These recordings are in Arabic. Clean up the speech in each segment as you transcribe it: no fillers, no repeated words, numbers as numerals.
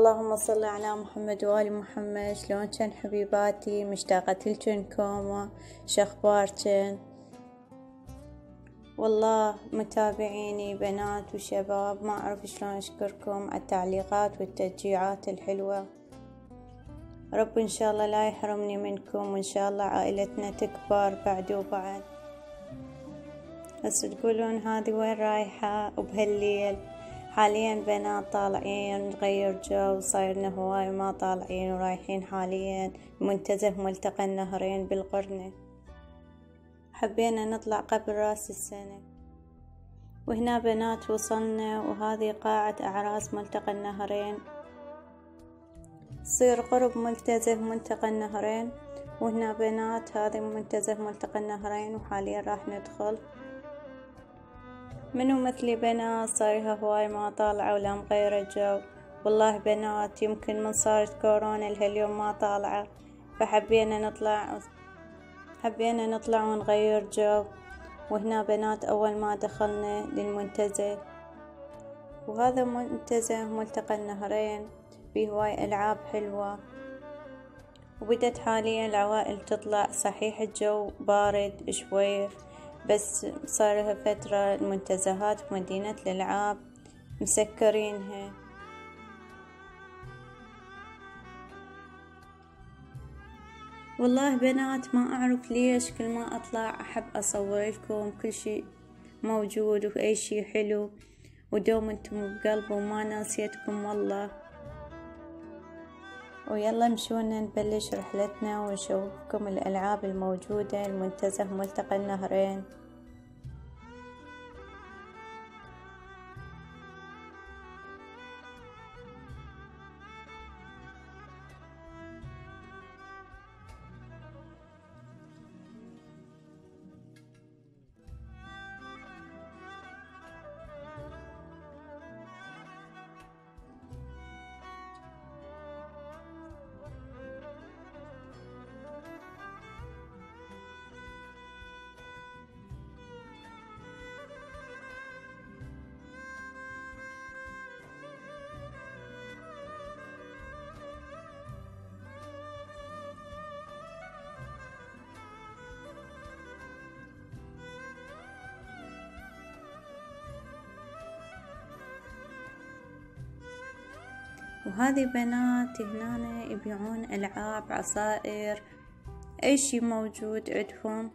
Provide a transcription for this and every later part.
اللهم صل على محمد وآل محمد. شلونكن حبيباتي؟ مشتاقة لجنكم، شخباركن؟ والله متابعيني بنات وشباب ما أعرف شلون أشكركم على التعليقات والتشجيعات الحلوة. رب إن شاء الله لا يحرمني منكم، وإن شاء الله عائلتنا تكبر بعد وبعد. بس تقولون هذه وين رايحة وبهالليل؟ حاليا بنات طالعين نغير جو، صايرنا هواي ما طالعين ورايحين حاليا منتزه ملتقى النهرين بالقرنة. حبينا نطلع قبل راس السنة، وهنا بنات وصلنا، وهذه قاعة أعراس ملتقى النهرين، تصير قرب منتزه ملتقى النهرين. وهنا بنات هذه منتزه ملتقى النهرين، وحاليا راح ندخل. منو مثلي بنات صايرها هواي ما طالعة ولا مغيرة جو؟ والله بنات يمكن من صارت كورونا لهاليوم ما طالعة، فحبينا نطلع ونغير جو. وهنا بنات أول ما دخلنا للمنتزه، وهذا منتزه ملتقى النهرين فيه هواي ألعاب حلوة. وبدت حاليا العوائل تطلع، صحيح الجو بارد شوي بس صار لها فترة المنتزهات في مدينة الألعاب مسكرينها. والله بنات ما أعرف ليش كل ما أطلع أحب أصور لكم كل شي موجود وأي شي حلو، ودوم انتم بقلبي وما ناسيتكم والله. ويلا مشونا نبلش رحلتنا ونشوفكم الألعاب الموجودة المنتزه ملتقى النهرين. وهذه بنات هنا يبيعون ألعاب، عصائر، أي شي موجود عندهم.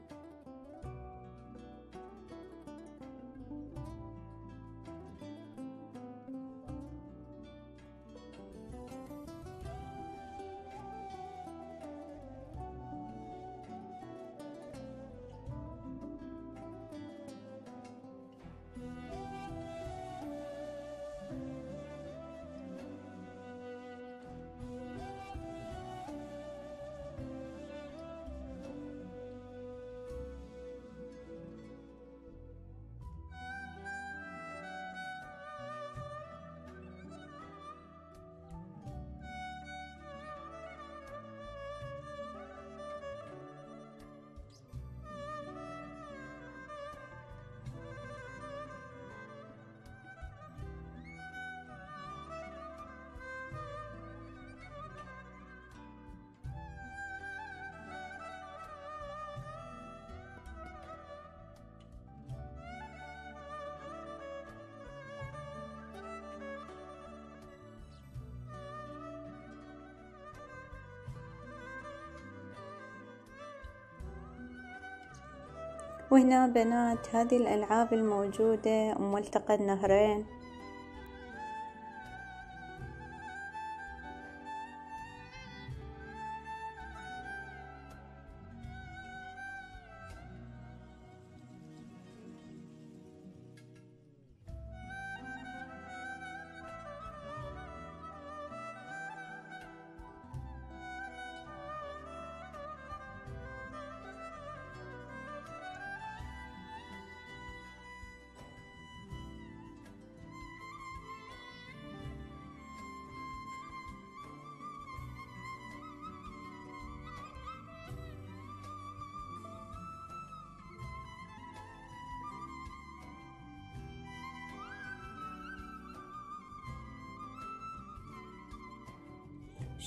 وهنا بنات هذه الألعاب الموجودة ملتقى النهرين.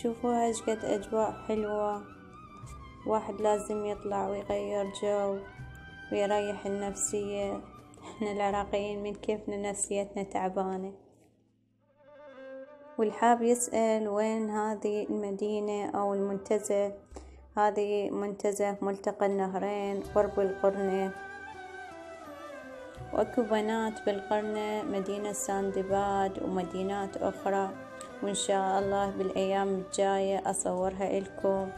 شوفوا ايش قد اجواء حلوة، واحد لازم يطلع ويغير جو ويريح النفسية. احنا العراقيين من كيفنا نفسيتنا تعبانة. والحاب يسأل وين هذه المدينة أو المنتزه، هذه منتزه ملتقى النهرين قرب القرنة، وأكو بنات بالقرنة مدينة ساندباد ومدينات أخرى، وإن شاء الله بالأيام الجاية أصورها إلكم.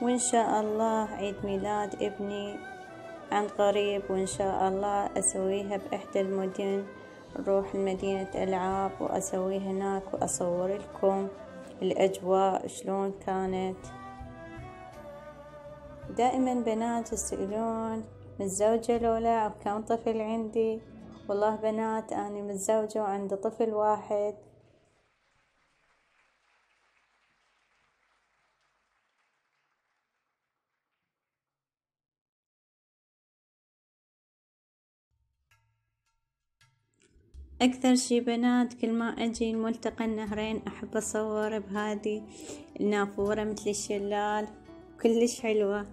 وإن شاء الله عيد ميلاد ابني عن قريب، وإن شاء الله أسويها بإحدى المدن، نروح لمدينة ألعاب وأسويها هناك وأصور لكم الأجواء شلون كانت. دائما بنات يسألون متزوجة لولا وكم طفل عندي. والله بنات أنا متزوجة وعندي طفل واحد. أكثر شي بنات كل ما أجي ملتقى النهرين أحب أصور بهذه النافورة مثل الشلال، كلش حلوة.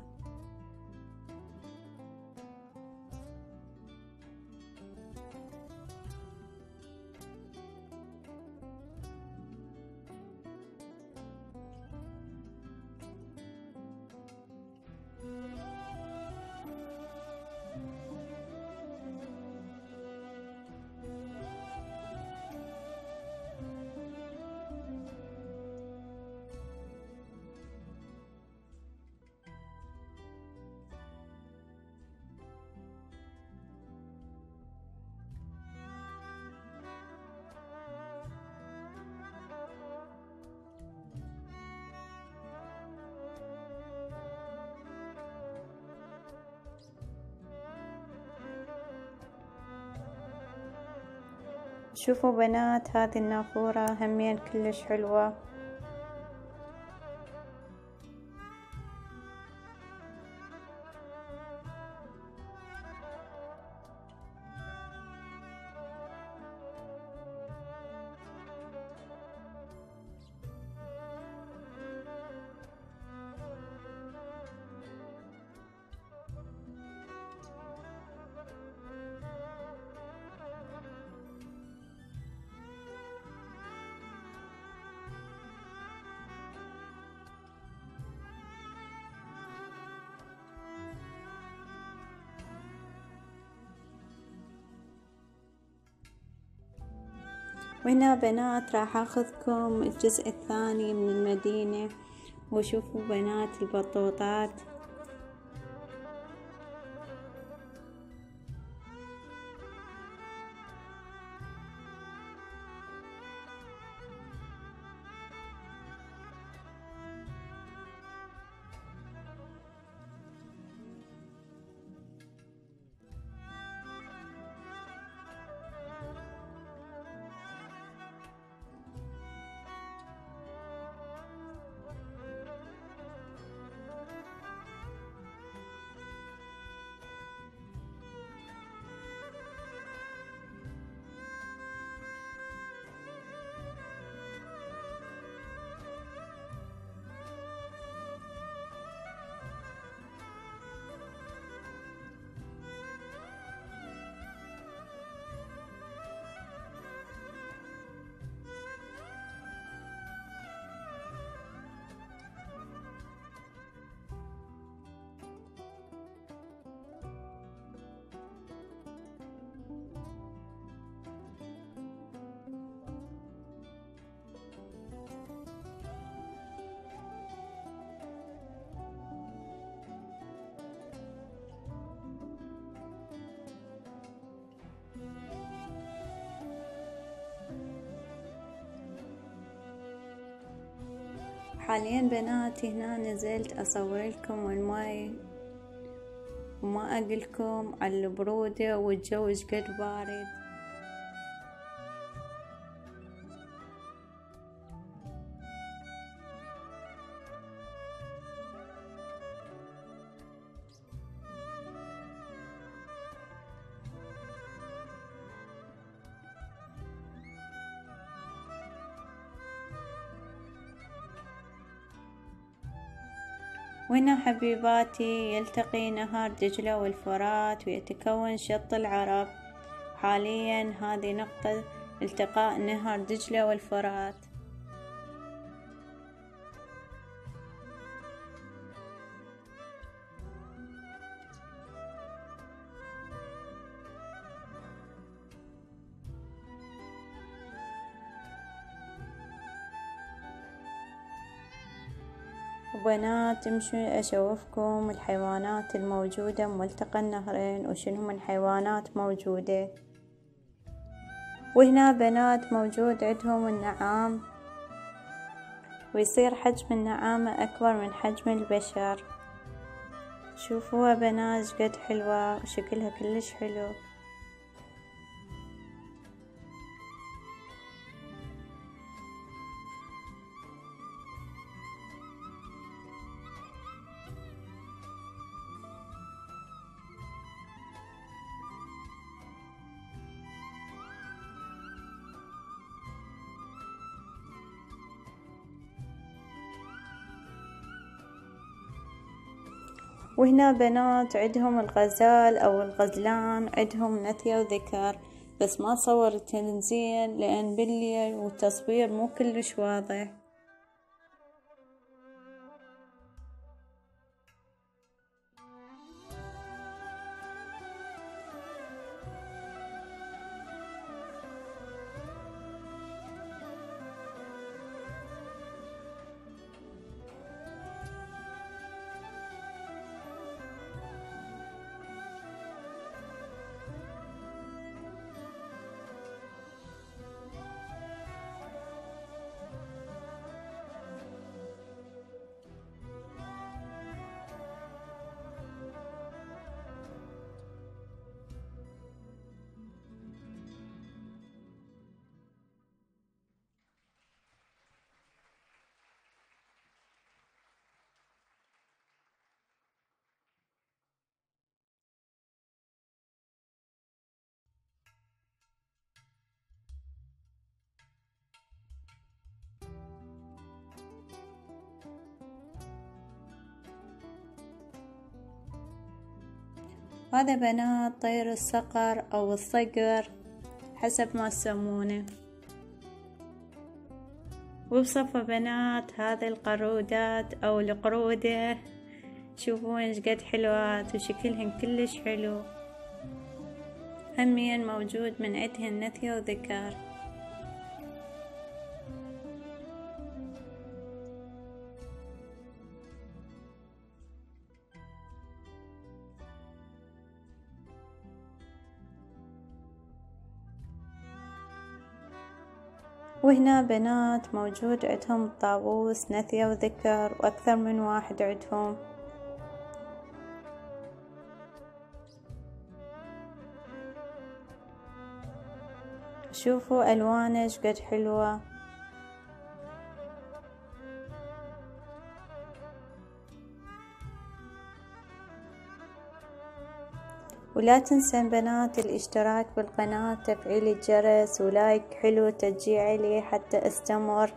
شوفوا بنات هذه النافورة همين كلش حلوة. وهنا بنات راح اخذكم الجزء الثاني من المدينة، وشوفوا بنات البطوطات. حاليا بنات هنا نزلت اصور لكم الماي، وما اقلكم على البرودة والجو ايش قد بارد. وهنا حبيباتي يلتقي نهر دجلة والفرات ويتكون شط العرب. حاليا هذه نقطة التقاء نهر دجلة والفرات. وبنات امشوا اشوفكم الحيوانات الموجودة بملتقى النهرين وشنو من حيوانات موجودة. وهنا بنات موجود عندهم النعام، ويصير حجم النعامة اكبر من حجم البشر. شوفوها بنات قد حلوة وشكلها كلش حلو. وهنا بنات عندهم الغزال او الغزلان، عندهم نثية وذكر، بس ما صورتهن زين لان بالليل والتصوير مو كلش واضح. هذا بنات طير الصقر او الصقر حسب ما تسمونه. وبصفة بنات هذه القرودات او القرودة، شوفون ايش قد حلوات وشكلهن كلش حلو. هميا موجود من عندهن نثية وذكر. وهنا بنات موجود عندهم الطاووس نثية وذكر وأكثر من واحد عندهم. شوفوا ألوانه ايش قد حلوة. ولا تنسن بنات الاشتراك بالقناة، تفعيل الجرس ولايك حلو تشجيعي لي حتى استمر.